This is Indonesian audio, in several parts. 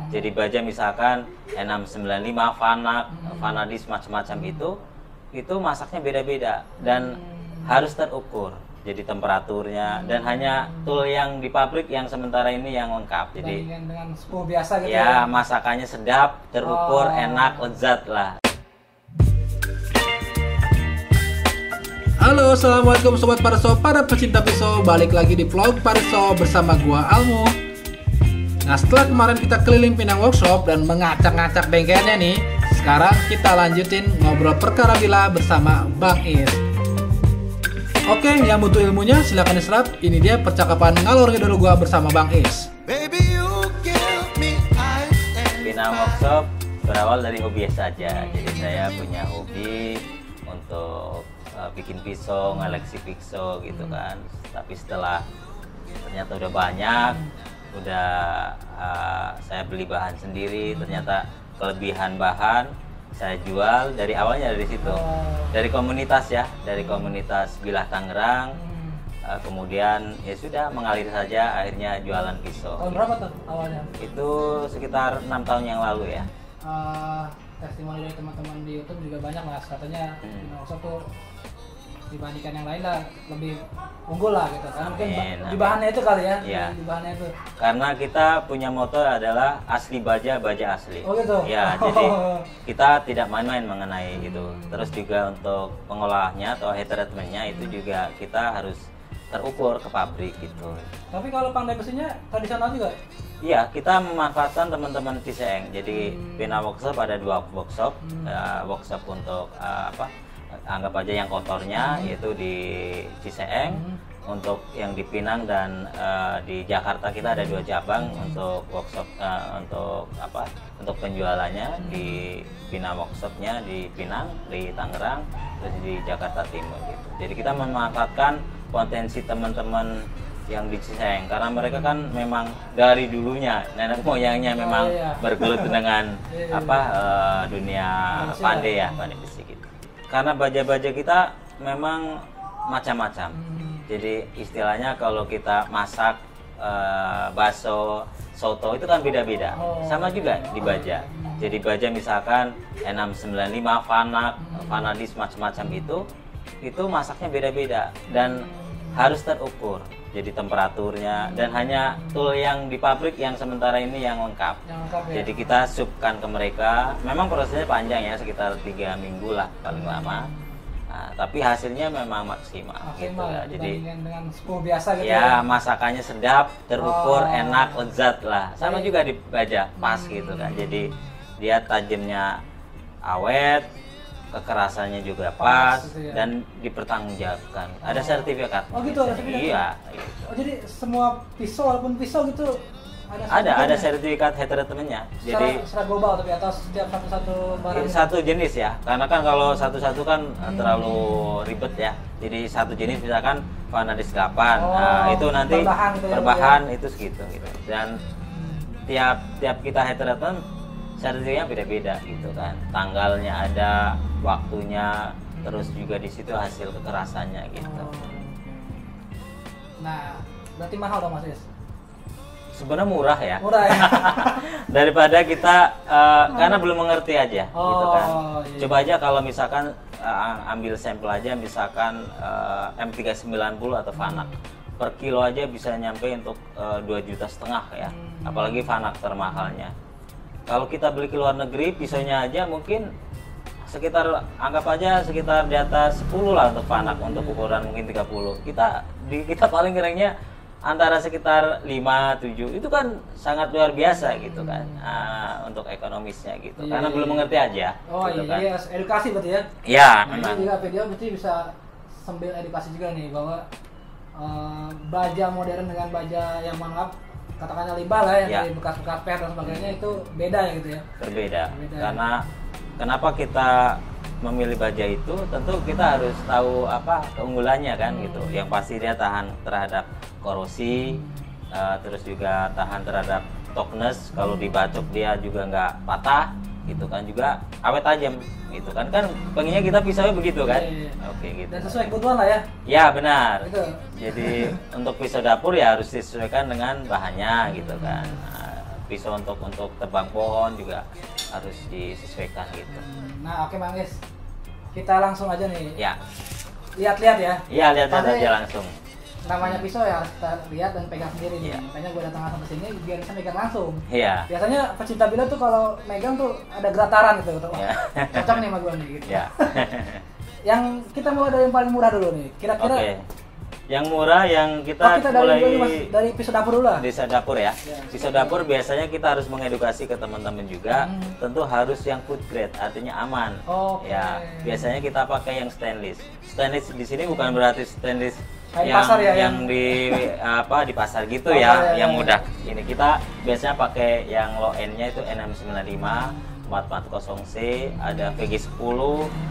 Jadi baja misalkan E695, Vanak, Vanadis macam-macam itu masaknya beda-beda dan harus terukur. Jadi temperaturnya dan hanya tool yang di pabrik yang sementara ini yang lengkap. Jadi dengan spool biasa gitu ya, masakannya sedap, terukur, enak, lezat lah. Halo, assalamualaikum sobat Parso, para pecinta pisau. Balik lagi di vlog Parso bersama gua Almu. Nah, setelah kemarin kita keliling Pinang Workshop dan mengacak-ngacak bengkelnya nih, sekarang kita lanjutin ngobrol perkara bila bersama Bang Is. Oke, yang butuh ilmunya silahkan diserap. Ini dia percakapan ngalor ngidul gua bersama Bang Is. Pinang Workshop berawal dari hobi saja. Jadi saya punya hobi untuk bikin pisau, ngeleksi pisau gitu kan. Tapi setelah ternyata udah banyak, saya beli bahan sendiri. Ternyata kelebihan bahan saya jual dari awalnya dari situ, dari komunitas ya, dari komunitas Bilah Tangerang. Kemudian ya sudah mengalir saja, akhirnya jualan pisau. Tahun berapa tuh awalnya? Itu sekitar 6 tahun yang lalu ya. Testimoni dari teman-teman di YouTube juga banyak mas, katanya Pinang Workshop tuh dibandingkan yang lain lah lebih unggul lah gitu kan. Mungkin di bahannya itu kali ya, di bahannya itu. Karena kita punya moto adalah asli baja asli. Oh gitu? Ya, jadi kita tidak main-main mengenai itu. Terus juga untuk pengolahnya atau heat treatmentnya itu juga kita harus terukur ke pabrik gitu. Tapi kalau pandai besinya tradisional juga? Iya, kita memanfaatkan teman-teman Ciseeng. Jadi Pinang Workshop ada 2 workshop. Workshop untuk anggap aja yang kotornya yaitu di Ciseeng. Untuk yang di Pinang dan di Jakarta kita ada 2 cabang untuk workshop, untuk penjualannya di Pinang Workshopnya di Pinang, di Tangerang, terus di Jakarta Timur gitu. Jadi kita memanfaatkan potensi teman-teman yang di Ciseeng karena mereka kan memang dari dulunya nenek moyangnya memang bergelut dengan dunia pandai besi gitu. Karena baja-baja kita memang macam-macam. Jadi istilahnya kalau kita masak bakso, soto itu kan beda-beda. Sama juga di baja. Jadi baja misalkan E695, Vanak, Vanadis macam-macam itu masaknya beda-beda dan harus terukur. Jadi temperaturnya dan hanya tool yang di pabrik yang sementara ini yang lengkap. Jadi kita subkan ke mereka. Memang prosesnya panjang ya, sekitar 3 minggu lah paling lama. Nah, tapi hasilnya memang maksimal gitu ya. Jadi dengan spool biasa gitu ya, masakannya sedap, terukur, enak, lezat lah. Sama juga di baja, pas gitu kan. Jadi dia tajamnya awet, kekerasannya juga pas gitu ya. Dan dipertanggungjawabkan. Ada sertifikat. Oh gitu, ada sertifikat. Iya, gitu. Oh, jadi semua pisau walaupun pisau gitu ada sertifikat heat treatmentnya. Jadi secara global tapi atau setiap satu barang satu jenis ya. Karena kan kalau satu-satu kan terlalu ribet ya. Jadi satu jenis misalkan Vanadis 8. Nah, itu nanti per bahan itu segitu gitu. Dan tiap kita heat treatment sertifikatnya beda-beda gitu kan. Tanggalnya ada, waktunya, terus juga di situ hasil kekerasannya gitu. Nah, berarti mahal dong Mas Is? Sebenarnya murah ya. Murah ya. Daripada kita karena belum mengerti aja gitu kan. Iya. Coba aja kalau misalkan ambil sampel aja misalkan M390 atau Vanak. Per kilo aja bisa nyampe untuk 2,5 juta ya. Apalagi Vanak termahalnya. Kalau kita beli ke luar negeri, pisaunya aja mungkin sekitar, anggap aja sekitar di atas 10 lah untuk Vanak, untuk ukuran mungkin 30. Kita paling kerennya antara sekitar 5-7, itu kan sangat luar biasa gitu kan, untuk ekonomisnya gitu. Karena belum mengerti aja. Oh gitu iya, kan. edukasi berarti ya? Iya, memang. Jadi juga video berarti bisa sambil edukasi juga nih bahwa baja modern dengan baja yang maaf katakanlah limbah lah yang dari bekas-bekas PET dan sebagainya itu beda ya gitu ya? Berbeda. Karena kenapa kita memilih baja itu, tentu kita harus tahu apa keunggulannya kan gitu. Yang pasti dia tahan terhadap korosi, terus juga tahan terhadap toughness. Kalau dibacok dia juga nggak patah gitu kan, juga awet tajam gitu kan. Kan pengennya kita pisaunya begitu kan. Oke gitu. Dan sesuai kebutuhan lah ya. Ya benar. Itu. Jadi untuk pisau dapur ya harus disesuaikan dengan bahannya gitu kan. pisau untuk tebang pohon juga harus disesuaikan gitu. Nah, oke Bang Is. Kita langsung aja nih. Ya. Lihat-lihat ya. Iya, lihat Pasti aja langsung. Namanya pisau ya harus kita lihat dan pegang sendiri nih. Iya. Makanya gue datang langsung ke sini biar bisa megang langsung. Iya. Biasanya pecinta bila tuh kalau megang tuh ada gerataran gitu. Wah, Iya. cocok nih sama gue nih gitu. Ya. Yang kita mulai dari yang paling murah dulu nih. Kira-kira Oke. Yang murah yang kita, kita dari mulai dulu nih, Mas, dari pisau dapur dulu lah. Pisau dapur ya. Ya. Pisau dapur biasanya kita harus mengedukasi ke teman-teman juga. Tentu harus yang food grade, artinya aman. Oke. Ya, biasanya kita pakai yang stainless. Stainless di sini bukan berarti stainless Kayak yang pasar ya, yang di di pasar gitu Pasar ya, yang ya. mudah. Ini kita biasanya pakai yang low end-nya itu N695 440C, ada VG10,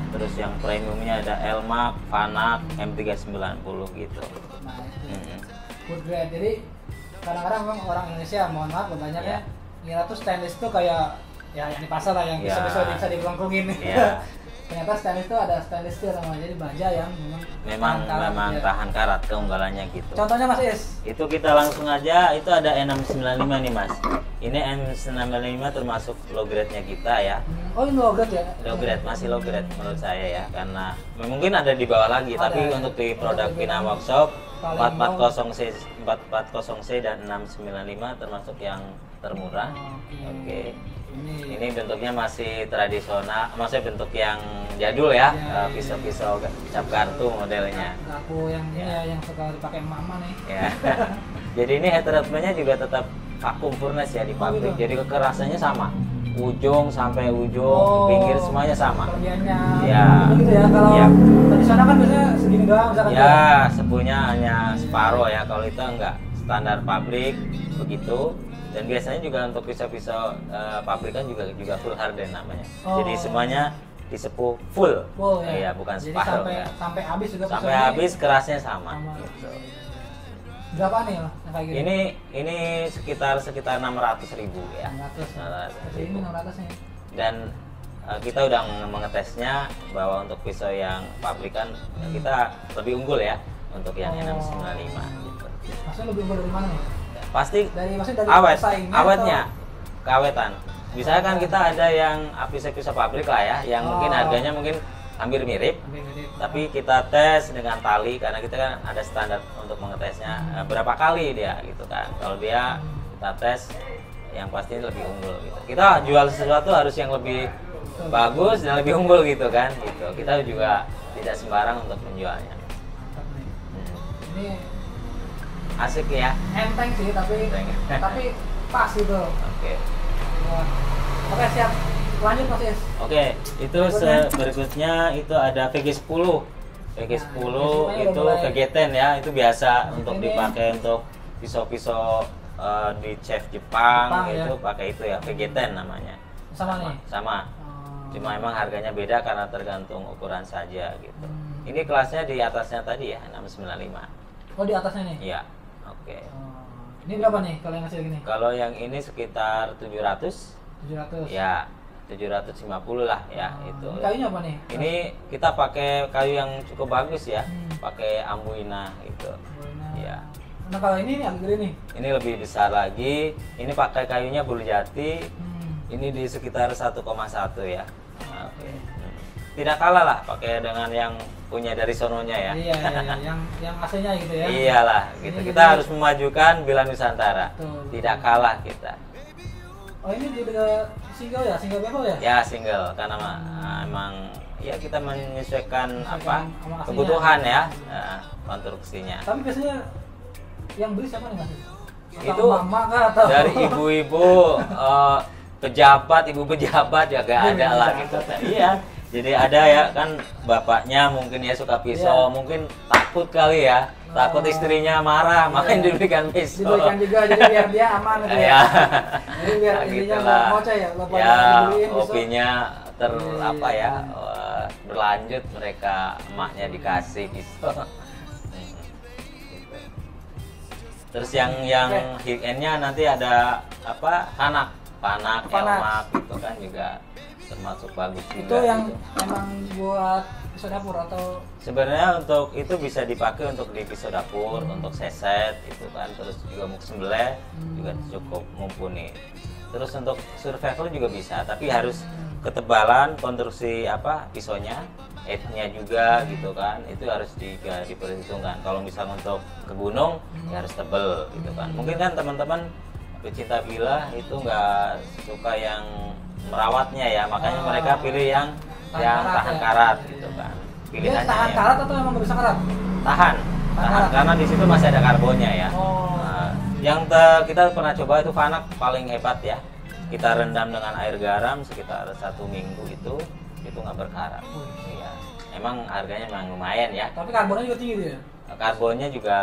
terus yang premiumnya ada Elmac, Vanak, M390 gitu. Nah, Mm-mm. food grade. Jadi kadang-kadang memang orang Indonesia, mohon maaf banyaknya ngira tuh stainless tuh kayak ya yang di pasar lah yang Ya. bisa digelongkungin. Ya. Ternyata stainless tuh ada stainless steel namanya, jadi baja yang Memang karat, ya. tahan karat, keunggalannya gitu. Contohnya Mas Is. Itu kita langsung aja, itu ada N695 nih Mas. Ini N695 termasuk low grade-nya kita ya. Oh ini low grade ya? Low grade, masih low grade menurut saya ya, karena mungkin ada di bawah lagi, Ada, tapi ya. untuk di produk Untuk Pina yang Workshop paling 440C dan 695 termasuk yang termurah. Oke. Ini bentuknya masih tradisional, maksudnya bentuk yang jadul ya, Ya, pisau-pisau cap kartu modelnya. Aku yang ini Ya. ya, yang suka dipakai mama nih. Ya. Jadi ini head wrap-nya juga tetap vacuum furnace ya di pabrik. gitu. Jadi kekerasannya sama. Ujung sampai ujung, Oh, pinggir semuanya sama. Bagiannya Ya. begitu ya. Kalau Ya. tradisional kan biasanya segini doang misalkan. Ya, sepunya hanya separuh ya. Kalau itu enggak, standar pabrik begitu. Dan biasanya juga untuk pisau-pisau pabrikan juga full harden namanya. Oh. Jadi semuanya disepuh full. Full ya. Iya, bukan Jadi separuh. sampai ya. sampai habis juga Sampai pisaunya habis kerasnya sama. sama. Gitu. Berapa nih Mas, yang kayak gini? Ini sekitar 600.000 ya. 600. 600.000. Ini 600 nih. Dan kita udah mengetesnya bahwa untuk pisau yang pabrikan kita lebih unggul ya untuk yang N695 gitu. Maksudnya lebih unggul dari mana nih? Pasti Maksudnya dari awet, pesaingnya awetnya, atau- keawetan. Misalnya kan kita ada yang pisau-pisau pabrik lah ya, yang mungkin harganya mungkin hampir mirip, Hampir mirip. tapi kita tes dengan tali karena kita kan ada standar untuk mengetesnya berapa kali dia gitu kan. Kalau dia kita tes yang pasti lebih unggul gitu. Kita jual sesuatu harus yang lebih bagus dan lebih unggul gitu kan gitu. Kita juga tidak sembarang untuk menjualnya. Mantap nih. Hmm. Ini Asik ya. enteng sih tapi Enteng. tapi pas gitu. Oke. Wah. Oke siap. Lanjut Mas Is. Oke, itu berikutnya itu ada VG10. VG10 Nah, itu udah mulai- VG10 ya, itu biasa untuk ini. dipakai untuk pisau-pisau di chef Jepang, ya. itu pakai itu ya, VG10 namanya. Sama nih. Sama. Oh. Cuma emang harganya beda karena tergantung ukuran saja gitu. Hmm. Ini kelasnya di atasnya tadi ya, 695. Oh di atasnya nih. Iya. Oke. Oh. Ini berapa nih kalau yang hasil gini? Kalau yang ini sekitar 700 700. ya, 750 lah ya itu. Ini kayunya apa nih? Ini kita pakai kayu yang cukup bagus ya, Hmm. pakai ambuina gitu. Nah, Ya. Nah kalau ini agak gede nih. Ini lebih besar lagi. Ini pakai kayunya bulu jati. Hmm. Ini di sekitar 1,1 ya. Oke. Tidak kalah lah pakai dengan yang punya dari sononya ya. Iya, yang aslinya gitu ya. Iyalah, gitu. Ini Kita gede. harus memajukan Bila Nusantara. Betul. Tidak kalah kita. Oh ini juga single ya, single bevel ya? Ya single karena emang ya kita menyesuaikan apa sama aslinya. kebutuhan ya konstruksinya. Tapi biasanya yang beli siapa nih Mas? Itu mama kah atau dari ibu-ibu pejabat, ibu pejabat ya gak ada lah gitu. Iya. Jadi ada ya kan bapaknya mungkin ya suka pisau, Iya. mungkin takut kali ya, takut istrinya marah, makanya diberikan pisau. dibelikan juga jadi biar dia aman gitu ya. Ya. Jadi biar Nah, intinya gitulah. nggak ngoceh ya, lepas Ya, dibeliin pisau. hobinya Iya. apa ya berlanjut, mereka emaknya dikasih pisau. Terus yang high end-nya nanti ada apa? Panak, Panak. Elmac gitu kan juga termasuk bagus juga. Itu yang gitu. emang buat pisau dapur atau sebenarnya untuk itu bisa dipakai untuk di pisau dapur, untuk seset itu kan, terus juga untuk sembelih juga cukup mumpuni. Terus untuk survival juga bisa, tapi harus ketebalan konstruksi apa pisaunya, edge-nya juga gitu kan, itu harus juga diperhitungkan. Kalau misalnya untuk ke gunung ya harus tebel gitu kan. Mungkin kan teman-teman pecinta villa itu nggak suka yang merawatnya ya, makanya mereka pilih yang tahan karat gitu kan. Pilihannya tahan ya. karat atau emang nggak bisa karat? Tahan karena di situ masih ada karbonnya ya. Nah, yang kita pernah coba itu Vanak paling hebat ya. Kita rendam dengan air garam sekitar 1 minggu itu nggak berkarat. Iya. Emang harganya memang lumayan ya. Tapi karbonnya juga tinggi ya? Karbonnya juga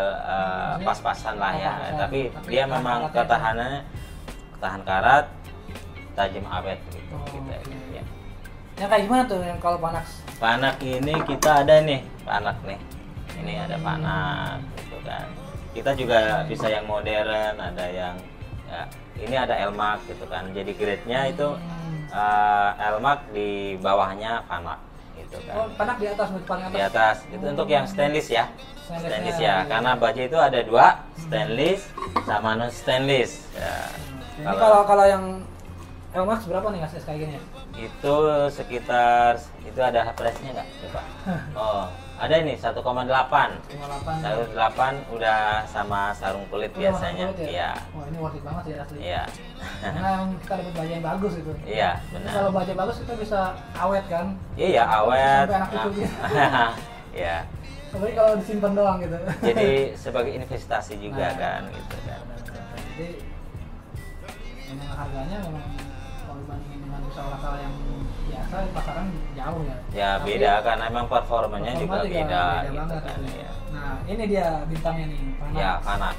pas-pasan lah ya. Tapi dia memang ketahanannya tahan karat, tajam awet gitu. Ya. Yang kayak gimana tuh yang kalau Vanak? Vanak ini kita ada nih, Vanak nih. Ini ada Vanak gitu kan. Kita juga bisa yang modern, ada yang ya, ini ada Elmax gitu kan. Jadi grade-nya itu Elmax di bawahnya Vanak gitu kan. Oh, Vanak di atas, paling atas. Di atas. Itu untuk yang stainless ya. Stainless ya. Karena baja itu ada 2, stainless sama non stainless. Ya. Ini kalau yang Elmax berapa nih Mas kayak gini? Itu sekitar itu ada price-nya nggak coba? Oh, ada ini 1,8. 1,8 udah sama sarung kulit biasanya. Iya. Wah, ini worth it banget ya asli. Iya. Karena kita dapat baju yang bagus itu. Iya, benar. Kalau baju bagus kita bisa awet kan? Iya, awet. Sampai anak cucu gitu. Iya. Tapi kalau disimpan doang gitu. Jadi sebagai investasi juga kan gitu kan. Jadi memang harganya memang kalau dibandingin dengan pisau lokal yang biasa pasaran jauh ya. Ya beda karena memang performanya juga beda gitu banget, kan. Ya. Nah ini dia bintangnya nih. Vanak. Ya Vanak.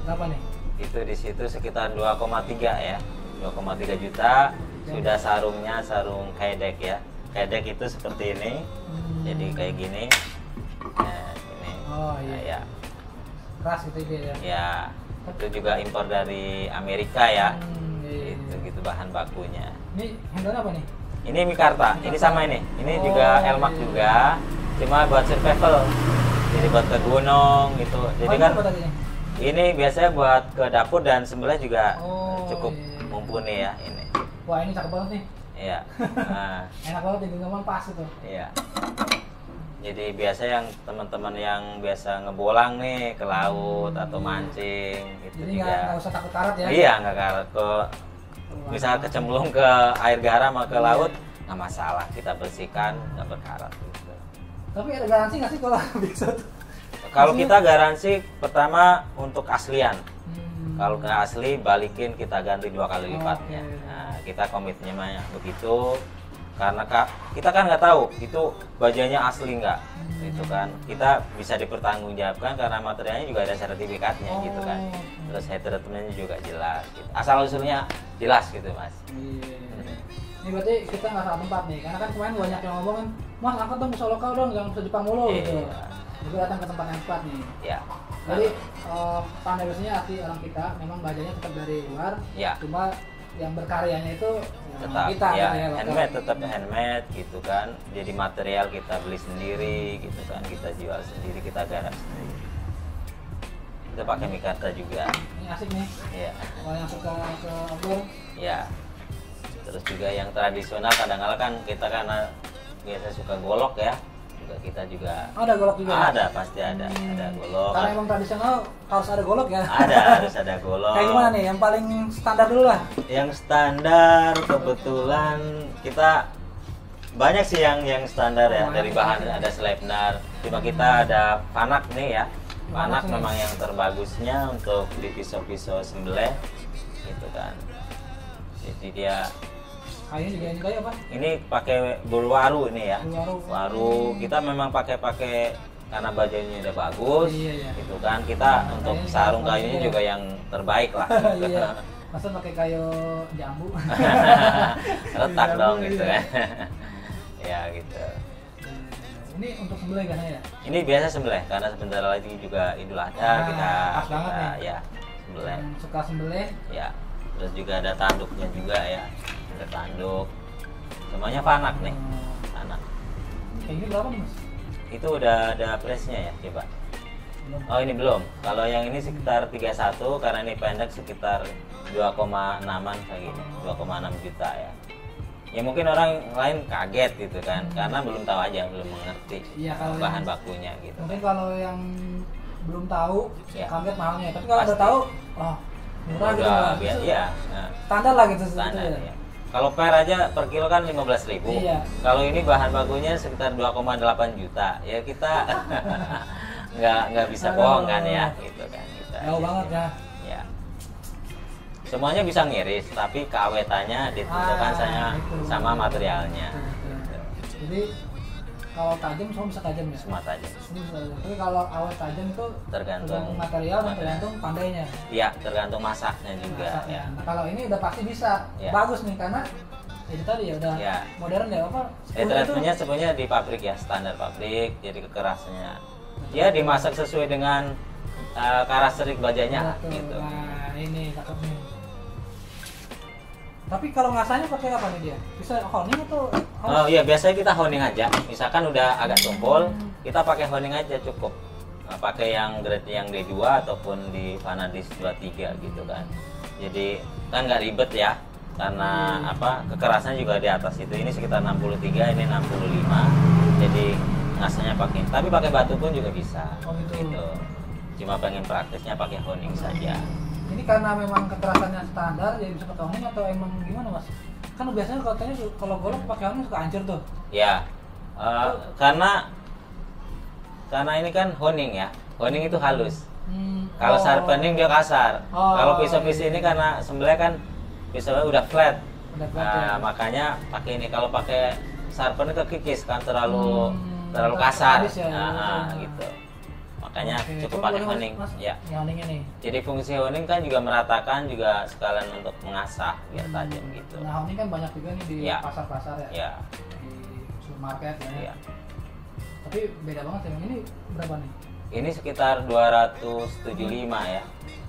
Berapa nih? Itu di situ sekitar 2,3 ya. 2,3 juta. Sudah sarungnya sarung kaedek ya. Kaedek itu seperti ini. Jadi kayak gini. Nah, ini. Oh iya. Nah, ya. Keras gitu ya. Ya. Itu juga impor dari Amerika ya. Iya. Itu gitu bahan bakunya. Ini handle apa nih? Ini mikarta. Ini sama ini. Ini juga Elmax juga. Cuma buat survival. Jadi buat ke gunung gitu. Jadi kan ini biasanya buat ke dapur dan sembelih juga cukup mumpuni ya ini. Wah ini cakep banget nih. Iya. Nah, enak banget di genggaman pas itu. iya. Jadi biasa yang teman-teman yang biasa ngebolang nih ke laut atau mancing itu jadi juga. nggak usah takut karat ya? Iya nggak karat kok. Misal kecemplung ke air garam atau ke laut nggak masalah, kita bersihkan nggak berkarat. Gitu. Tapi ada garansi nggak sih kalau bisa tuh? Kalau kita garansi pertama untuk aslian. Kalau nggak asli balikin kita ganti 2 kali lipatnya. Nah, kita komitmennya begitu. Karena kita kan nggak tahu itu bajanya asli nggak, gitu kan. Kita bisa dipertanggungjawabkan karena materialnya juga ada sertifikatnya, gitu kan. Terus head treatmentnya juga jelas, gitu. Asal usulnya jelas gitu mas. Ini berarti kita nggak salah tempat nih, karena kan kemarin banyak yang ngomong kan, mas angkat dong pisau lokal dong, jangan pisau Jepang mulu gitu. Jadi datang ke tempat yang tepat nih. Ya. Jadi pandai besinya asli orang kita, memang bajanya tetap dari luar, cuma yang berkaryanya itu tetap kita ya, gitu ya, handmade, tetap handmade gitu kan. Jadi material kita beli sendiri gitu kan, kita jual sendiri, kita garap sendiri. Kita pakai mikarta juga. Ini asik nih. Iya. Kalau yang suka ke outdoor. Ya. Terus juga yang tradisional kadang-kadang kan kita karena biasa suka golok ya. Kita juga ada golok juga. Ada pasti ada golok. Karena emang tradisional harus ada golok ya. Harus ada golok. Kayak gimana nih? Yang paling standar dulu lah. Yang standar kebetulan kita banyak sih yang standar ya, dari bahan ada Sleipner. Cuma kita ada Vanak nih ya. Vanak memang yang terbagusnya untuk di pisau-pisau sembelih gitu kan. Jadi dia kayunya juga ini kayu apa? Ini pakai bulu waru ini ya. Waru. Kita memang pakai karena bajunya udah bagus. Iya. Gitu kan. Kita untuk sarung kayunya juga yang terbaik lah. Gitu. Iya. Masa pakai kayu jambu? Retak dong gitu kan. Ya gitu. Ini untuk sembelih kan ya? Ini biasa sembelih karena sebentar lagi juga Idul Adha kita ya sembelih. Suka sembelih? Ya. Terus juga ada tanduknya juga ya. Ada tanduk. Semuanya Vanak nih. Vanak. Kayak ini berapa nih Mas? Itu udah ada price-nya ya, coba. Oh ini belum. Kalau yang ini sekitar 31, karena ini pendek sekitar 2,6an kayak gini, 2,6 juta ya. Ya mungkin orang lain kaget gitu kan, karena belum tahu aja, belum mengerti Iya, kalau bahan yang- bakunya gitu. Mungkin kalau yang belum tahu Ya. kaget mahalnya, tapi kalau udah Pasti. tahu, oh murah gitu Udah, lah. iya. Nah, Standar lah gitu standar sebetulnya. ya. Kalau per aja per kilo kan 15.000. Iya. Kalau ini bahan bakunya sekitar 2,8 juta. Ya kita nggak bisa bohong kan ya, gitu kan. Kita, Jauh banget ya. Ya. Semuanya bisa ngiris, tapi keawetannya ditentukan itu. sama materialnya. Betul. Jadi kalau tajam semua bisa tajam ya. Semua aja. Semua bisa tajam. Tapi kalau awet tajam itu Tergantung material dan tergantung pandainya. Iya, tergantung masaknya juga Masaknya. ya. Nah, kalau ini udah pasti bisa. Ya. Bagus nih karena itu tadi ya udah Ya. modern ya apa? Treatmentnya sebenarnya di pabrik ya, standar pabrik, jadi kekerasannya. Ya dimasak sesuai dengan karakteristik bajanya Betul. gitu. Nah, ini cakep nih. Tapi kalau ngasahnya pakai apa nih dia? Bisa honing atau Oh iya, biasanya kita honing aja. Misalkan udah agak tumpul, kita pakai honing aja cukup. Nah, pakai yang grade yang D2 ataupun di Vanadis 23 gitu kan. Jadi kan nggak ribet ya, karena apa, kekerasannya juga di atas itu. Ini sekitar 63, ini 65. Jadi ngasahnya pakai, tapi pakai batu pun juga bisa. Oh, gitu. Cuma pengen praktisnya pakai honing saja. ini karena memang kekerasannya standar jadi bisa pakai honing atau emang gimana Mas? Kan biasanya katanya kalau golok pakai honing suka hancur tuh. Ya, karena ini kan honing ya. Honing itu halus. Kalau sharpening dia kasar. Oh, Kalau pisau-pisau ini iya. karena sebenarnya kan pisaunya udah flat. Udah flat, ya. Makanya pakai ini. Kalau pakai sharpening kekikis kan terlalu kasar. habis ya, gitu. Makanya Oke, cukup coba pakai boleh, Mas, honing. Mas, Ya. Yang honingnya nih. Jadi fungsi honing kan juga meratakan, juga sekalian untuk mengasah biar tajam gitu. Nah, honing kan banyak juga nih di Ya. pasar-pasar ya. Ya. Di supermarket ya. Ya. Tapi beda banget ya. Ini berapa nih? Ini sekitar 275 ya.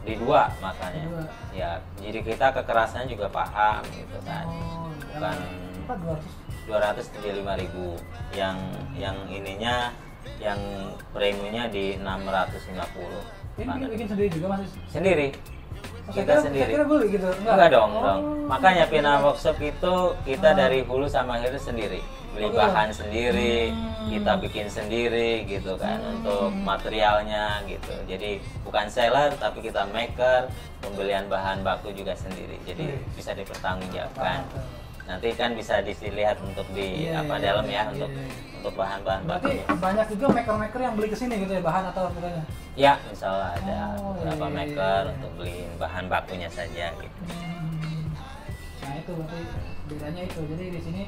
Di dua makanya. Dua. Ya, jadi kita kekerasannya juga paham gitu kan. Oh, Bukan apa 200? 275.000. Yang ininya yang premiumnya di 650. Ini bikin sendiri juga Mas? Sendiri. Kita sendiri. Saya kira beli gitu. Enggak dong, Oh. dong. Makanya Pina Workshop itu kita dari hulu sama hilir sendiri. Beli Oh, iya. bahan sendiri, kita bikin sendiri gitu kan untuk materialnya gitu. Jadi bukan seller tapi kita maker, pembelian bahan baku juga sendiri. Jadi bisa dipertanggungjawabkan. Nanti kan bisa dilihat untuk di Iya, apa iya, dalam iya, ya iya, untuk iya. untuk bahan-bahan Berarti bakunya. banyak juga maker-maker yang beli ke sini gitu ya bahan atau apanya? Ya, insya Allah ada Oh, beberapa iya, iya, maker iya. untuk beliin bahan bakunya saja gitu. Nah itu berarti bedanya itu. Jadi di sini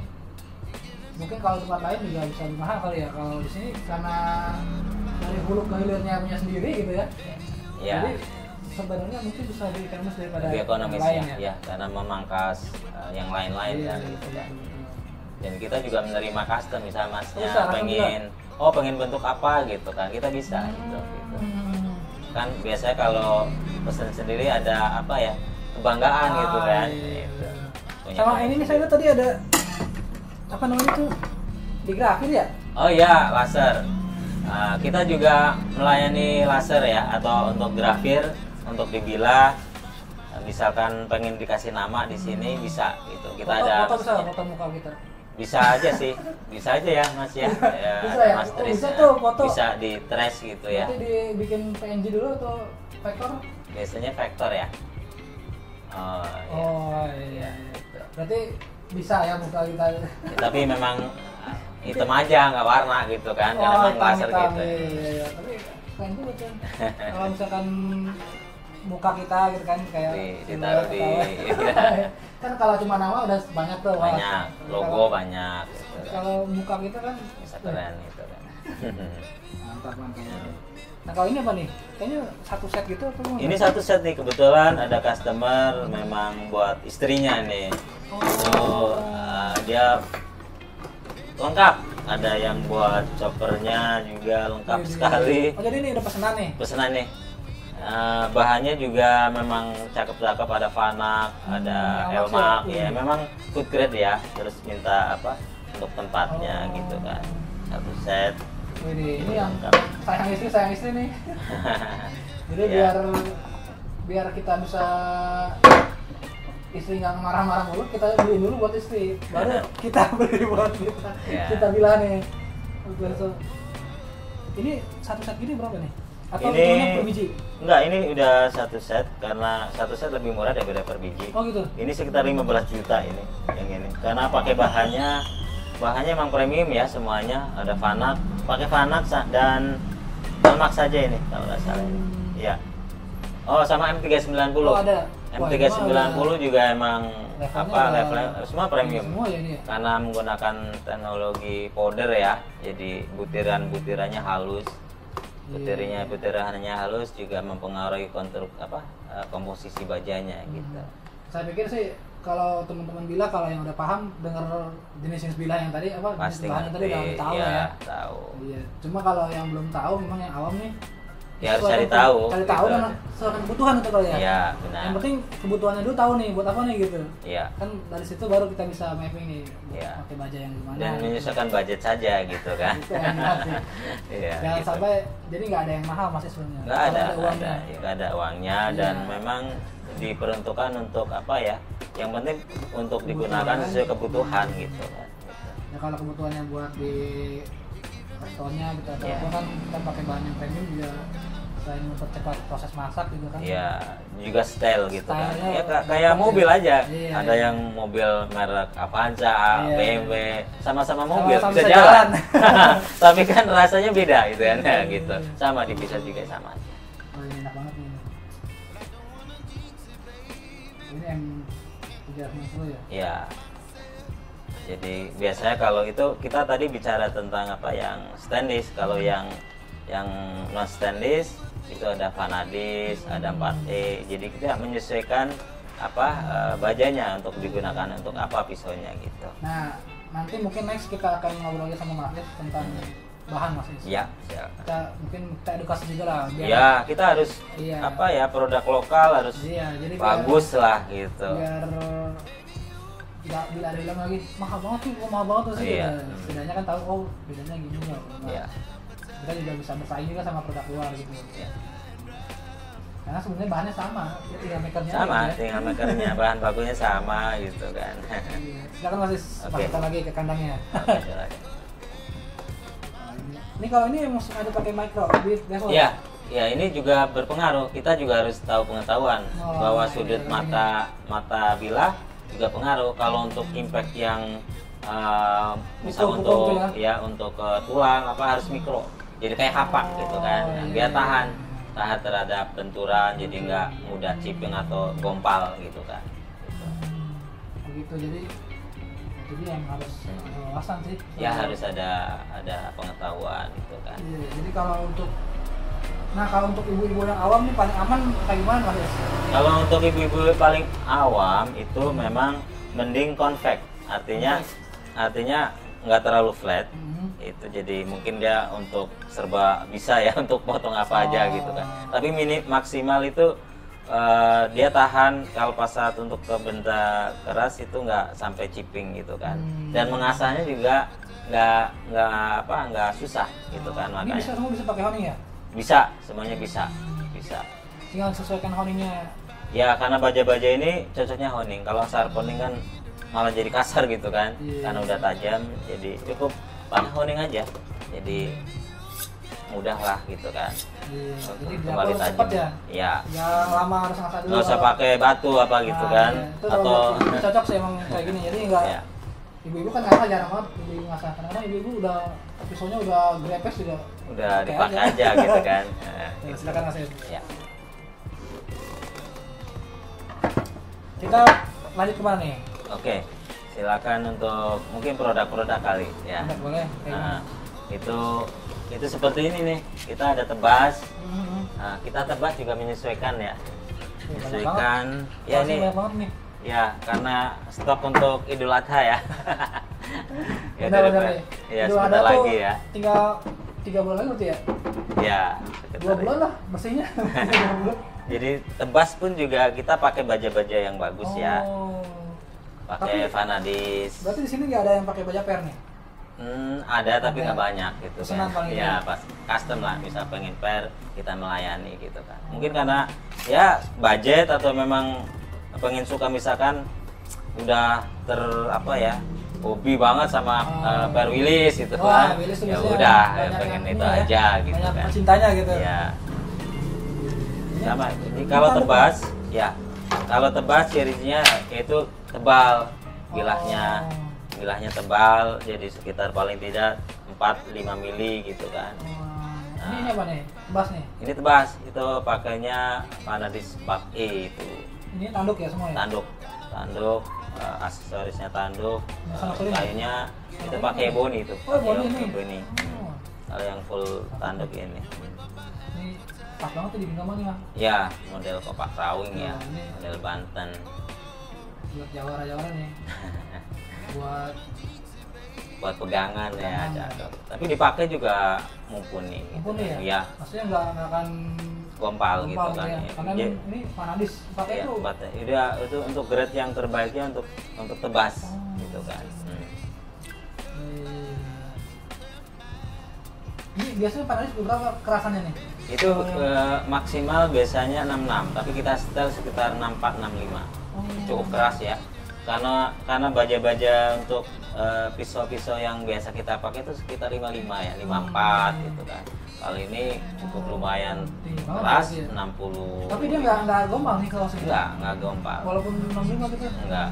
mungkin kalau tempat lain juga bisa lebih mahal kali ya. Kalau di sini karena dari hulu ke hilirnya punya sendiri gitu ya. Ya. Jadi sebenarnya mungkin bisa lebih ekonomis daripada Lebih ekonomis yang lain ya, karena memangkas yang lain-lain Iya, kan betul, gitu kan. betul. Dan kita juga menerima custom, misalnya masnya Bisa, custom pengen bentuk apa gitu kan, kita bisa gitu. Kan biasanya kalau pesen sendiri ada apa ya, kebanggaan gitu kan. Iya. Gitu. Punya Sama bahan ini nih sendiri. saya lihat tadi ada apa namanya tuh digrafir ya? Oh iya, laser. Kita juga melayani laser ya, atau untuk grafir, untuk dibilah. Misalkan pengen dikasih nama di sini bisa gitu. Kita ada foto bisa foto muka kita. bisa aja sih, bisa aja ya Mas ya. Bisa ya? Mas Oh, Tris, bisa ya. tuh foto. Bisa di trace gitu ya. Nanti dibikin PNG dulu atau vektor? Biasanya vektor ya. Oh, iya. Oh iya. Berarti bisa ya muka kita. Ya, tapi memang hitam aja, nggak warna gitu kan, karena memang laser hitam, gitu. iya. Tapi keren juga tuh. Kalau misalkan muka kita gitu kan kayak Ditaruh di kan kalau cuma nama udah banyak tuh. Mas. banyak, logo banyak gitu kan. Kalau muka kita kan Bisa keren gitu kan. mantap. Nah kalau ini apa nih? Kayaknya satu set gitu atau gimana? Ini satu set nih, kebetulan ada customer memang buat istrinya nih. Oh, dia lengkap. Ada yang buat choppernya juga lengkap sekali. Oh jadi ini udah pesanan nih? Pesanan nih. Bahannya juga memang cakep-cakep, ada fanak, ada Elmax elmak ya? ya, memang food grade ya. Terus minta apa untuk tempatnya gitu kan. satu set. Ini yang sayang istri nih. Jadi biar kita bisa istri nggak marah-marah mulu, kita beli dulu buat istri, baru kita beli buat kita. Kita bilang nih. So, ini satu set gini berapa nih? Atau ini per biji? Enggak, ini udah satu set karena satu set lebih murah daripada per biji. Oh gitu. Ini sekitar 15 juta ini yang ini. Karena pakai bahannya emang premium ya semuanya. Ada Vanak, pakai Vanak dan Max saja ini kalau nggak salah ini. Iya. Oh, sama M390. Oh, ada. M390 juga emang levelnya semua premium. Semua ya ini ya? Karena menggunakan teknologi powder ya. Jadi butirannya halus. Butirannya halus juga mempengaruhi komposisi bajanya gitu. Saya pikir sih kalau teman-teman bilah, kalau yang udah paham dengar jenis bilah yang tadi pasti bahan yang tadi udah tahu ya. Tahu. Iya. Cuma kalau yang belum tahu, memang yang awam nih ya harus cari tahu. Cari tahu gitu. dan sesuai kebutuhan itu kali ya. Iya, benar. Yang penting kebutuhannya dulu tahu nih buat apa nih gitu. Iya. Kan dari situ baru kita bisa mapping nih Iya. pakai baja yang gimana. Dan menyesuaikan budget saja gitu kan. Itu yang enak sih. Iya. Jangan gitu. sampai jadi nggak ada yang mahal masih sebenarnya. Nggak ada uangnya. nggak ada uangnya Iya. dan memang diperuntukkan untuk apa ya? Yang penting untuk digunakan sesuai kebutuhan gitu kan. Ya kalau kebutuhannya buat di restorannya gitu atau Iya. apa kan kita pakai bahan yang premium juga, selain mempercepat proses masak gitu kan. Iya, juga style gitu kan. Stylenya Ya kayak mobil aja. Iya, Ada iya. yang mobil merek Avanza, Iya. BMW, sama-sama mobil Sama-sama bisa bisa jalan. jalan. Tapi kan rasanya beda gitu kan. Iya, Gitu. iya. Sama dipisah juga sama. Oh, ini enak banget nih. Ini M390 ya? Iya. Jadi biasanya kalau itu kita tadi bicara tentang apa yang stainless, kalau yang non stainless itu ada Vanadis, ada 4E. Jadi kita menyesuaikan bajanya untuk digunakan untuk apa pisaunya gitu. Nah, nanti mungkin next kita akan ngobrol lagi sama Mas Is tentang bahan Mas Is. Iya, silakan. Kita mungkin kita edukasi juga lah biar Ya, kita harus Iya. produk lokal harus jadi bagus lah gitu. biar nggak bila ada bilang lagi mahal banget sih, kok mahal banget tuh sih. Iya. Gitu. Setidaknya kan tahu oh bedanya gini loh. Nah, Iya. kita juga bisa bersaing juga sama produk luar gitu. Iya. Karena sebenarnya bahannya sama, ya tinggal makernya. Sama, aja. tinggal makernya, bahan bakunya sama gitu kan. Iya. Silakan Mas Is, Oke. masukkan lagi ke kandangnya. Silakan. Ini kalau ini emang ada pakai micro bit level. Iya, ya ini juga berpengaruh. Kita juga harus tahu pengetahuan bahwa sudut mata bilah juga pengaruh. Kalau untuk impact yang bisa Pukul-pukul untuk untuk tulang harus mikro. Jadi kayak hapak gitu kan. Nah, biar tahan terhadap benturan, jadi nggak mudah chipping atau gompal gitu kan. Begitu, jadi yang harus wawasan sih. Ya harus ada pengetahuan gitu kan. Iya, jadi kalau untuk ibu-ibu yang awam nih paling aman kayak gimana Mas Is? Kalau untuk ibu-ibu paling awam itu memang mending convex, artinya nggak terlalu flat. Itu jadi mungkin dia untuk serba bisa ya untuk potong apa aja gitu kan. Tapi maksimal itu dia tahan kalau pas saat untuk ke benda keras itu nggak sampai chipping gitu kan. Dan mengasahnya juga nggak susah gitu kan. Ini Makanya semua bisa pakai honing ya? bisa, semuanya bisa. Tinggal sesuaikan honingnya. Ya karena baja-baja ini cocoknya honing. Kalau sharpening kan malah jadi kasar gitu kan. Iya. Karena udah tajam, jadi cukup pakai honing aja. Jadi mudah lah gitu kan. Iya. Untuk Jadi kembali cepet tajam. ya? Ya. Yang lama harus ngasah dulu. Nggak usah pakai batu apa gitu kan. Iya. Itu Atau kalau cocok sih emang kayak gini. Jadi enggak ya. ibu-ibu kan ngasah jarang banget, ibu-ibu ngasah. Kadang-kadang ibu-ibu udah pisaunya udah grepes juga. Udah dipakai aja gitu kan. Nah, Ya, gitu. silakan Mas Is. Ya. Kita lanjut kemana nih? Oke. Silakan untuk mungkin produk-produk kali ya. Udah boleh. Kayak Nah, itu seperti ini nih. Kita ada tebas. gimana? Nah, kita tebas juga menyesuaikan ya. Banyak Menyesuaikan. banget. Ya Masih ini. banyak banget nih. Ya, karena stok untuk Idul Adha ya. Ya Benar-benar daripada- nih. Ya Idul sebentar Adha tuh lagi ya. Tinggal 3 bulan lagi berarti ya? Ya. 2 bulan lah bersihnya. 2 bulan. Jadi tebas pun juga kita pakai baja-baja yang bagus ya. Oh. Pakai Tapi- Vanadis. Berarti di sini nggak ada yang pakai baja per nih? Ada tapi Ada. nggak banyak gitu Pesanan kan. paling Ya pas custom lah, bisa pengen pair kita melayani gitu kan. Mungkin karena ya budget atau memang pengen suka misalkan udah apa ya hobi banget sama pair Willis gitu Wah, kan. Willis tuh Ya biasanya udah banyak pengen yang itu ini ya, aja gitu banyak kan. pecintanya gitu. Ya. Ini Sama ini kalau tanduk, tebas ya. Kalau tebas cirinya itu tebal bilahnya. Oh. Bilahnya tebal, jadi sekitar paling tidak 4-5 mili gitu kan. Ini apa nih? Tebas nih. Ini tebas, itu pakainya Vanadis 4E itu. Ini tanduk ya semua ya? Tanduk, aksesorisnya tanduk, Nah, sama kulit. kayunya itu pakai boni itu. Oh, boni Pakai nih. boni. Oh. Kalau yang full tanduk ini. Ini pas banget tuh di genggaman ya. Ya, model kopak rawing ya, Oh, ini. model Banten. Buat jawara-jawara nih. Buat pegangan ya, cakep. Tapi dipakai juga mumpuni. Mumpuni ya? Iya, Maksudnya nggak akan gompal gitu gompal kan. ya. Ya. Karena Jadi, ini Vanadis pakai ya, itu. udah itu untuk grade yang terbaiknya untuk tebas Oh. gitu kan. Ini biasanya Vanadis berapa kerasannya nih? Itu maksimal biasanya 66, tapi kita setel sekitar 64 65. Cukup keras ya. Karena baja-baja untuk pisau-pisau yang biasa kita pakai itu sekitar 55 ya, 54 gitu kan. Kali ini cukup lumayan keras, 60. Tapi dia nggak gombal nih kalau segitu. Enggak gompal. Walaupun 65 gitu. Enggak.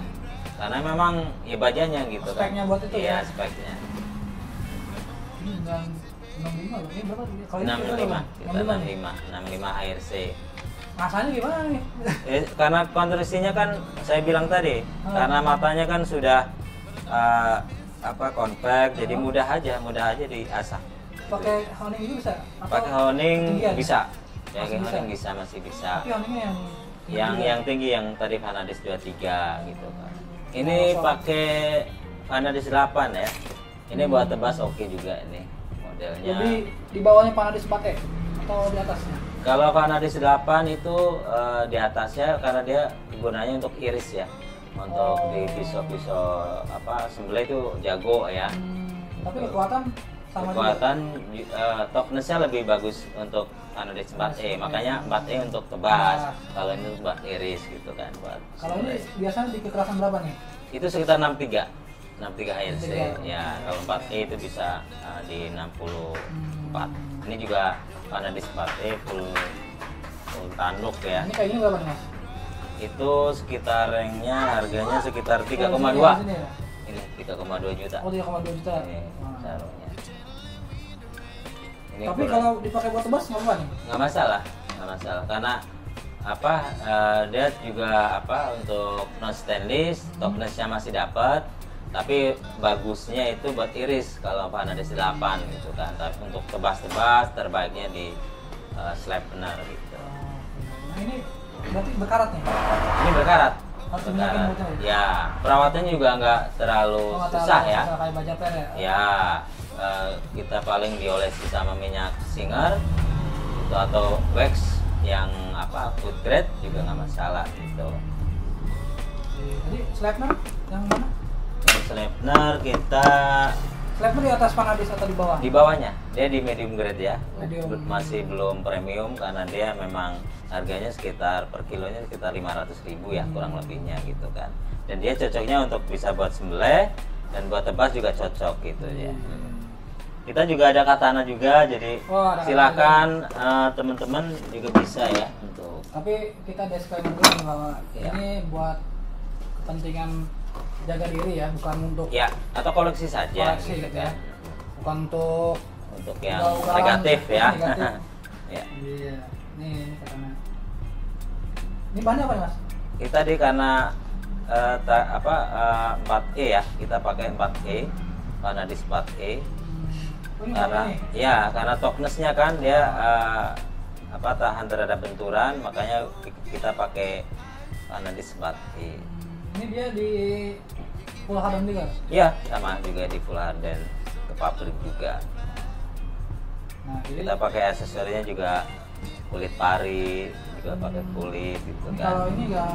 Karena memang ya bajanya gitu kan. Speknya buat itu Iya, ya? speknya. Ini enggak 65 loh. Ini berapa? Kalau ini 65, kita 65 nih. 65 HRC. Rasanya gimana nih? Karena konstruksinya kan saya bilang tadi, karena matanya kan sudah compact, jadi mudah aja diasah. Pakai honing juga bisa? Atau Pakai honing ketinggian? bisa. Ya, Masih pakai bisa? honing bisa, masih bisa. Tapi honingnya Yang tinggi yang tadi Vanadis 23 gitu kan. Ini pakai Vanadis 8 ya. Ini buat tebas oke juga ini modelnya. Jadi di bawahnya Vanadis 4E atau di atasnya? Kalau Vanadis 8 itu di atasnya karena dia gunanya untuk iris ya. Untuk di pisau-pisau sembelih itu jago ya. Tapi kekuatan sama Kekuatan toughness-nya lebih bagus untuk Vanadis 4E. Makanya 4E untuk tebas. Kalau ini buat iris gitu kan buat. Kalau ini sembelih. biasanya di kekerasan berapa nih? Itu sekitar 63. 63 HRC. 63. Ya, kalau 4E itu bisa di 64. Ini juga Vanadis 4E full tanduk ya. Ini kayak gini berapa nih mas? Itu sekitar ringnya harganya sekitar 3,2. Sini ya? Ini 3,2 juta. Oh 3,2 juta. Ini Wah. sarungnya. Ini Tapi kurang- kalau dipakai buat tebas nggak apa nih? nggak masalah karena dia juga untuk non stainless, toughness-nya masih dapat, tapi bagusnya itu buat iris kalau Vanadis 8 gitu kan. Tapi untuk tebas-tebas terbaiknya di Sleipner gitu. Nah ini berarti berkarat nih? Ini berkarat. Harus diminyakin berarti? Ya, perawatannya juga nggak terlalu Oh, nggak susah terlalu ya. susah kayak baja per ya? Ya, kita paling diolesi sama minyak singer gitu, atau wax yang food grade juga nggak masalah gitu. Jadi Sleipner yang mana? Ini Sleipner kita Sleipner di atas Vanadis atau di bawah? di bawahnya, dia di medium grade ya. Medium. Masih belum premium karena dia memang harganya sekitar per kilonya sekitar 500.000 ya kurang lebihnya gitu kan. Dan dia cocoknya untuk bisa buat sembelih dan buat tebas juga cocok gitu ya. Kita juga ada katana juga, jadi Oh, ada silakan teman-teman juga bisa ya untuk. Tapi kita disclaimer dulu nih bahwa Ya. ini buat kepentingan jaga diri ya, bukan untuk Ya, atau koleksi saja koleksi gitu ya. kan. Bukan untuk Untuk yang ugal-ugalan, negatif ya. negatif. Ya. Iya, ini katanya. Ini bahannya apa nih mas? Kita karena 4E ya, kita pakai 4E, Vanadis 4E. Oh, ini Karena nih. ya karena toughness-nya kan dia tahan terhadap benturan, makanya kita pakai Vanadis 4E. Ini dia di Full Harden juga. Ya, sama juga di Full Harden ke pabrik juga. Nah, jadi Kita pakai aksesorinya juga kulit pari, juga pakai kulit gitu ini kan. kalau ini nggak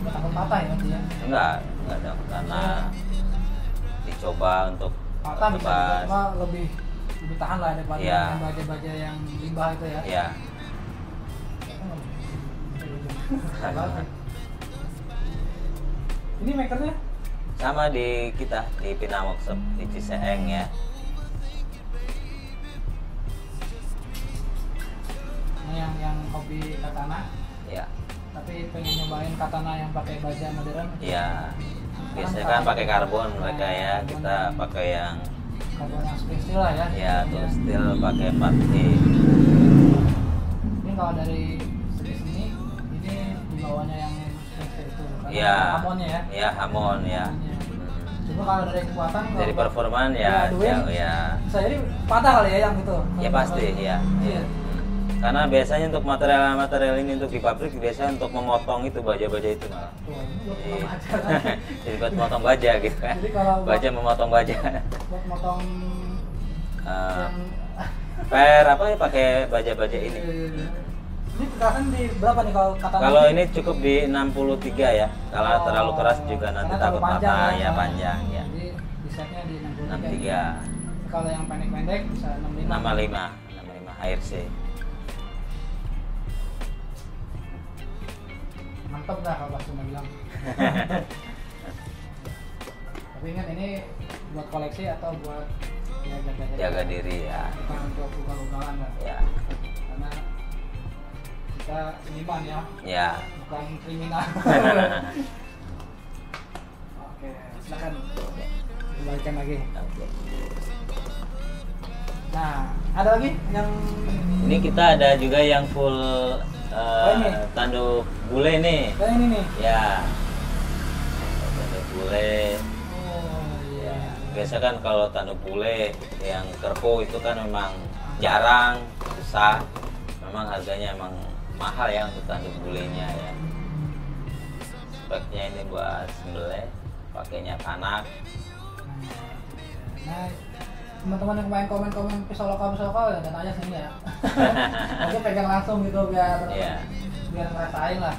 takut patah ya nanti ya. Enggak ada karena dicoba untuk patah bisa juga, tebas. cuma lebih tahan lah daripada Iya. yang baja-baja yang limbah itu ya. Ya. Ini makernya Sama di kita di Pina Workshop di Ciseeng ya. ini yang hobi katana, Ya. tapi pengen nyobain katana yang pakai baja modern. Ya. Biasanya kan pakai karbon mereka ya. Kita pakai yang Karbon yang spring steel lah ya. ya tuh steel pakai 4T. Ini kalau dari segi sini, ini di bawahnya yang spring steel itu. Karena Ya. Hamonnya ya. Ya, Hamon ya. Coba kalau dari kekuatan, Dari kalau performan ya, ya, aduin, ya. bisa jadi patah kali ya yang itu. Ya pasti ya. Iya. Karena biasanya untuk material ini untuk di pabrik biasanya untuk memotong itu baja-baja itu malah. Tuh, ini buat Jadi, potong aja kan. jadi buat memotong baja gitu kan. Jadi kalau Baja memotong baja. buat motong Eh, yang per apa ya pakai baja-baja ini. Ini kekerasan di berapa nih kalau katana? Kalau ini cukup di 63 ya. Kalau Oh, terlalu keras juga nanti karena takut terlalu panjang patah ya, ya panjang ya. Jadi di setnya di 63. 63. Kalau yang pendek-pendek bisa 65. 65 ARC. Mantap dah kalau Mas Cuma bilang. Tapi ingat ini buat koleksi atau buat ya Jaga diri ya. bukan untuk ugal-ugalan lah. Ya. Karena kita seniman ya, Ya. bukan kriminal. Oke, silakan kembalikan lagi. Oke. Nah, ada lagi yang Ini kita ada juga yang full ini? tanduk bule nih. ini nih. Ya. Tanduk bule. Oh Ya. iya. Biasa kan kalau tanduk bule yang kerpo itu kan memang jarang, susah. Memang harganya emang mahal ya untuk tanduk bulenya ya. Speknya ini buat sembelih, pakainya kanak. Nah, teman-teman yang main komen-komen pisau lokal ya dan aja sini ya. Nanti pegang langsung gitu biar Iya. biar ngerasain lah.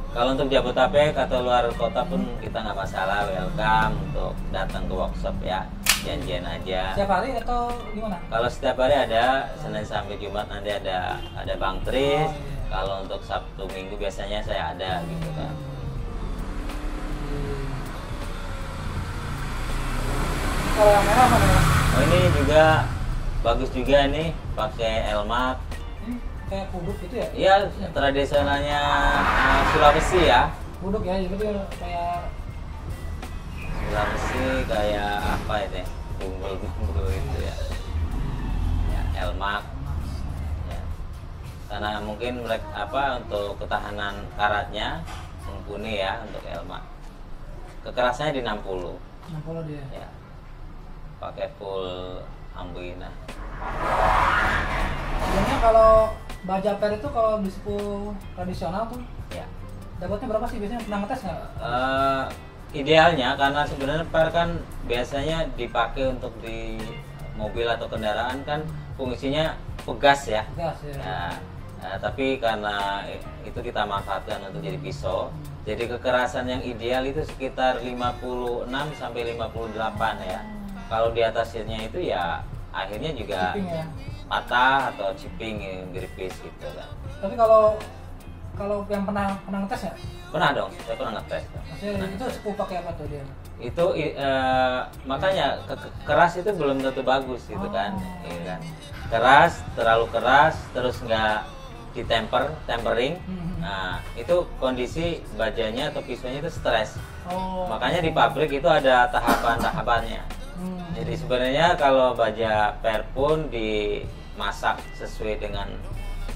Kalau untuk Jabodetabek atau luar kota pun kita nggak masalah, welcome untuk datang ke workshop ya, janjian aja. Setiap hari atau gimana? Kalau setiap hari ada Senin sampai Jumat nanti ada Bang Tris. Oh, iya. Kalau untuk Sabtu Minggu biasanya saya ada gitu kan. Kalau yang merah mana ya? Oh ini juga bagus juga nih, pakai Elmat. Ini kayak kuduk gitu ya? Iya tradisionalnya Sulawesi ya. Kuduk ya, jadi dia kayak Sulawesi kayak apa ini? Bumbul-bumbul itu ya. Ya Elmat. Ya. Karena mungkin mereka apa untuk ketahanan karatnya mumpuni ya untuk Elmat. Kekerasannya di 60. 60 dia. Ya. Pakai full ambuina. Sebenarnya kalau baja per itu kalau di sepuh tradisional tuh Ya. dapatnya berapa sih biasanya? Pernah ngetes nggak? Idealnya karena sebenarnya per kan biasanya dipakai untuk di mobil atau kendaraan kan fungsinya pegas ya. Gas ya. Ya, tapi karena itu kita manfaatkan untuk jadi pisau. Jadi kekerasan yang ideal itu sekitar 56 sampai 58 ya. Kalau di atasnya itu ya akhirnya juga Chipping ya. patah atau chipping gripis gitu kan. Tapi kalau yang pernah ngetes ya? Pernah dong, saya pernah ngetes. Maksudnya itu sepuh pakai apa tuh dia? Itu makanya keras itu belum tentu bagus gitu kan. Oh. Iya kan. Keras, terlalu keras, terus nggak tempering. Nah itu kondisi bajanya atau pisaunya itu stres. Oh. Makanya di pabrik itu ada tahapan-tahapannya. Jadi sebenarnya kalau baja per pun dimasak sesuai dengan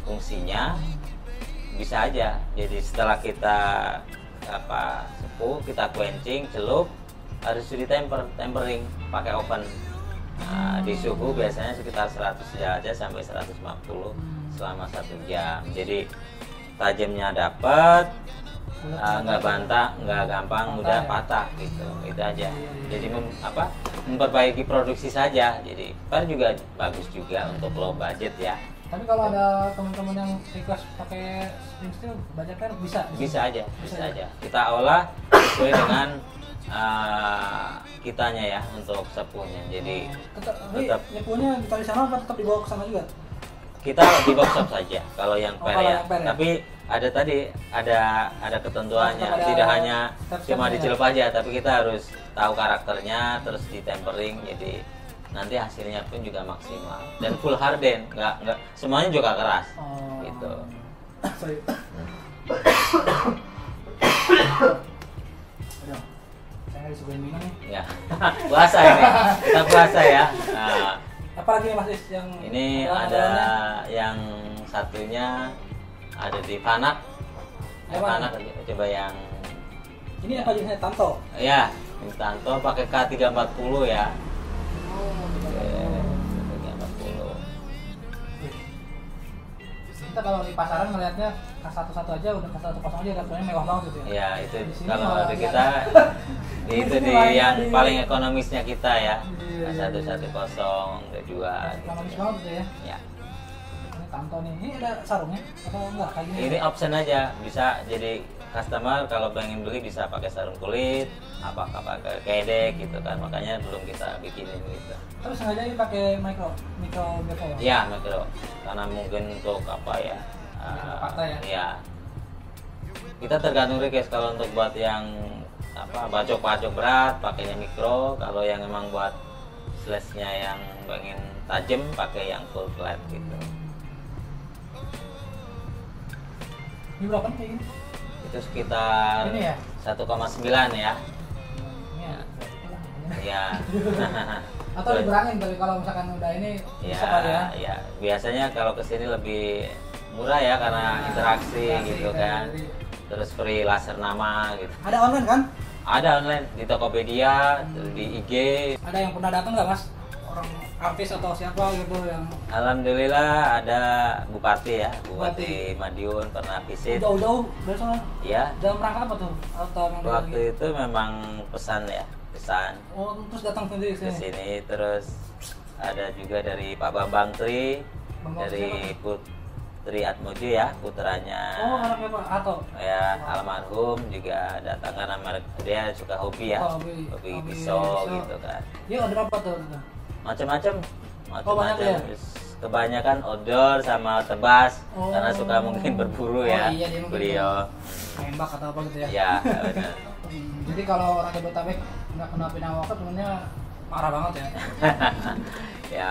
fungsinya bisa aja. Jadi setelah kita sepuh, kita quenching, celup, harus tempering pakai oven. Nah, di suhu biasanya sekitar 100 derajat sampai 150 selama 1 jam. Jadi tajamnya dapat, nggak bantah, nggak gampang mudah patah gitu. Itu aja. Jadi memperbaiki produksi saja. Jadi per juga bagus juga untuk low budget ya. Tapi kalau ada teman-teman yang request pakai spring steel baja per bisa Bisa aja. Kita olah sesuai dengan kitanya ya untuk sepuhnya. Jadi tetap nyepunya ditaruh di sana apa tetap dibawa ke sana juga? kita di workshop saja kalau yang per kalau ya. yang per ya? Tapi ada ketentuannya, Tetap ada tidak hanya step-stepnya cuma ya? dicelup aja, tapi kita harus tahu karakternya, terus di tempering, jadi nanti hasilnya pun juga maksimal dan full harden, nggak semuanya juga keras, gitu. Sorry. Aduh, saya nggak disuguhin minum nih. Ya, puasa ini, kita puasa ya. Nah, Apalagi nih Mas Is yang ini ada yang satunya ada di Panak. Yang Panak coba yang ini apa jenisnya Tanto? ya, ini Tanto pakai K340 ya. Oh, K340. kita kalau di pasaran ngelihatnya K11 aja udah K110 aja harganya mewah banget gitu ya. Ya, itu Di sini kalau malah di nggak kita Di itu sini di malah yang di- paling ekonomisnya kita ya. Iya, iya, K110 ada dua Ekonomis gitu. banget gitu ya. Ya. Ini Tanto nih. Ini ada sarungnya atau enggak kayak gini? Ini option aja, bisa jadi customer kalau pengen beli bisa pakai sarung kulit, apakah pakai kedek gitu kan, makanya belum kita bikinin gitu. Terus sengaja ini pakai micro bevel ya? Iya, mikro, karena mungkin untuk apa ya? Patah ya? Iya. Kita tergantung request, kalau untuk buat yang apa bacok berat pakainya mikro, kalau yang emang buat slashnya yang pengen tajam pakai yang full flat gitu. Ini berapa nih kayak gini? Itu sekitar Ini ya? 1,9 ya. Ini ya. Iya. Atau dikurangin tapi kalau misalkan udah ini Ya, bisa kali ya? ya. Biasanya kalau kesini lebih murah ya karena interaksi gitu kan. Jadi, Terus free laser nama gitu. ada online kan? Ada online di Tokopedia, di IG. Ada yang pernah datang nggak Mas? Orang artis atau siapa gitu yang Alhamdulillah ada Bupati ya, Bupati. Bupati Madiun pernah visit. jauh-jauh dari sana? Ya, Dalam rangka apa tuh? Atau memang dari- waktu itu memang pesan Oh, terus datang sendiri ke sini. sini. Terus ada juga dari Pak Bambang Tri, Bambang dari Putri Atmojo ya, putranya. Oh, anaknya Pak Ato. Ya, almarhum juga datang karena dia suka hobi ya, Oh, hobi pisau pisau. gitu kan. Dia order apa tuh? Macam-macam, banyak ya? kebanyakan outdoor sama tebas Oh. karena suka mungkin berburu Oh, ya iya, dia mungkin beliau. Nembak atau apa gitu ya? Ya, benar. Jadi kalau orang Jabodetabek nggak kena pindah waktu sebenarnya parah banget ya. Ya,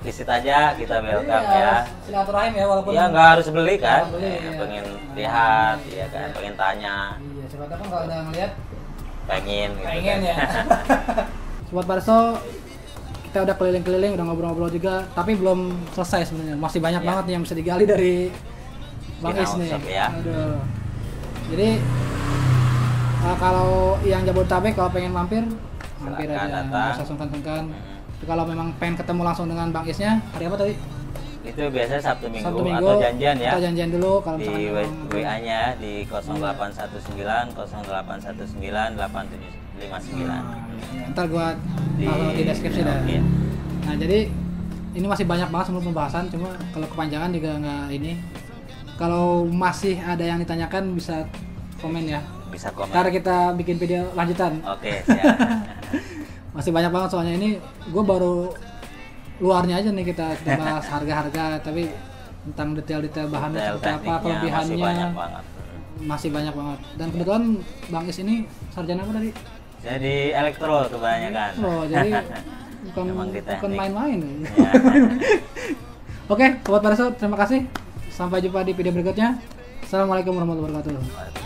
visit aja, kita welcome Iya, ya. silaturahim ya walaupun. Ya nggak harus beli kan, Nggak beli, ya, iya. pengen lihat, ya kan, pengen tanya, Iya, siapa tahu kan kalau udah ngeliat pengen gitu pengen kan. ya. Sobat Barso, kita udah keliling-keliling, udah ngobrol-ngobrol juga, tapi belum selesai sebenarnya. Masih banyak Ya. banget yang bisa digali dari Bang Pina Is nih. Workshop ya. Aduh. Jadi kalau yang Jabodetabek kalau pengen mampir Silakan aja, datang. nggak usah sungkan-sungkan. Hmm. Tapi kalau memang pengen ketemu langsung dengan Bang Isnya, hari apa tadi? Itu biasanya Sabtu Minggu, Sabtu Minggu atau janjian ya. Atau janjian dulu kalau Di misalkan memang- WA-nya di 0819 0819 8759. Ya, ntar gua taruh di deskripsi dah. Oke. Nah jadi ini masih banyak banget sebelum pembahasan, cuma kalau kepanjangan juga nggak ini. Kalau masih ada yang ditanyakan bisa komen ya. Bisa komen. Ntar kita bikin video lanjutan. Oke, siap. Masih banyak banget soalnya ini gue baru luarnya aja nih kita bahas harga-harga, tapi tentang detail-detail bahannya Detail seperti apa, tekniknya kelebihannya masih banyak banget. masih banyak banget. Dan kebetulan Bang Is ini sarjana apa tadi? Jadi elektro kebanyakan. Oh, jadi bukan Emang di bukan teknik. main-main. Ya. Oke, Sobat Barso, terima kasih. Sampai jumpa di video berikutnya. Assalamualaikum warahmatullahi wabarakatuh.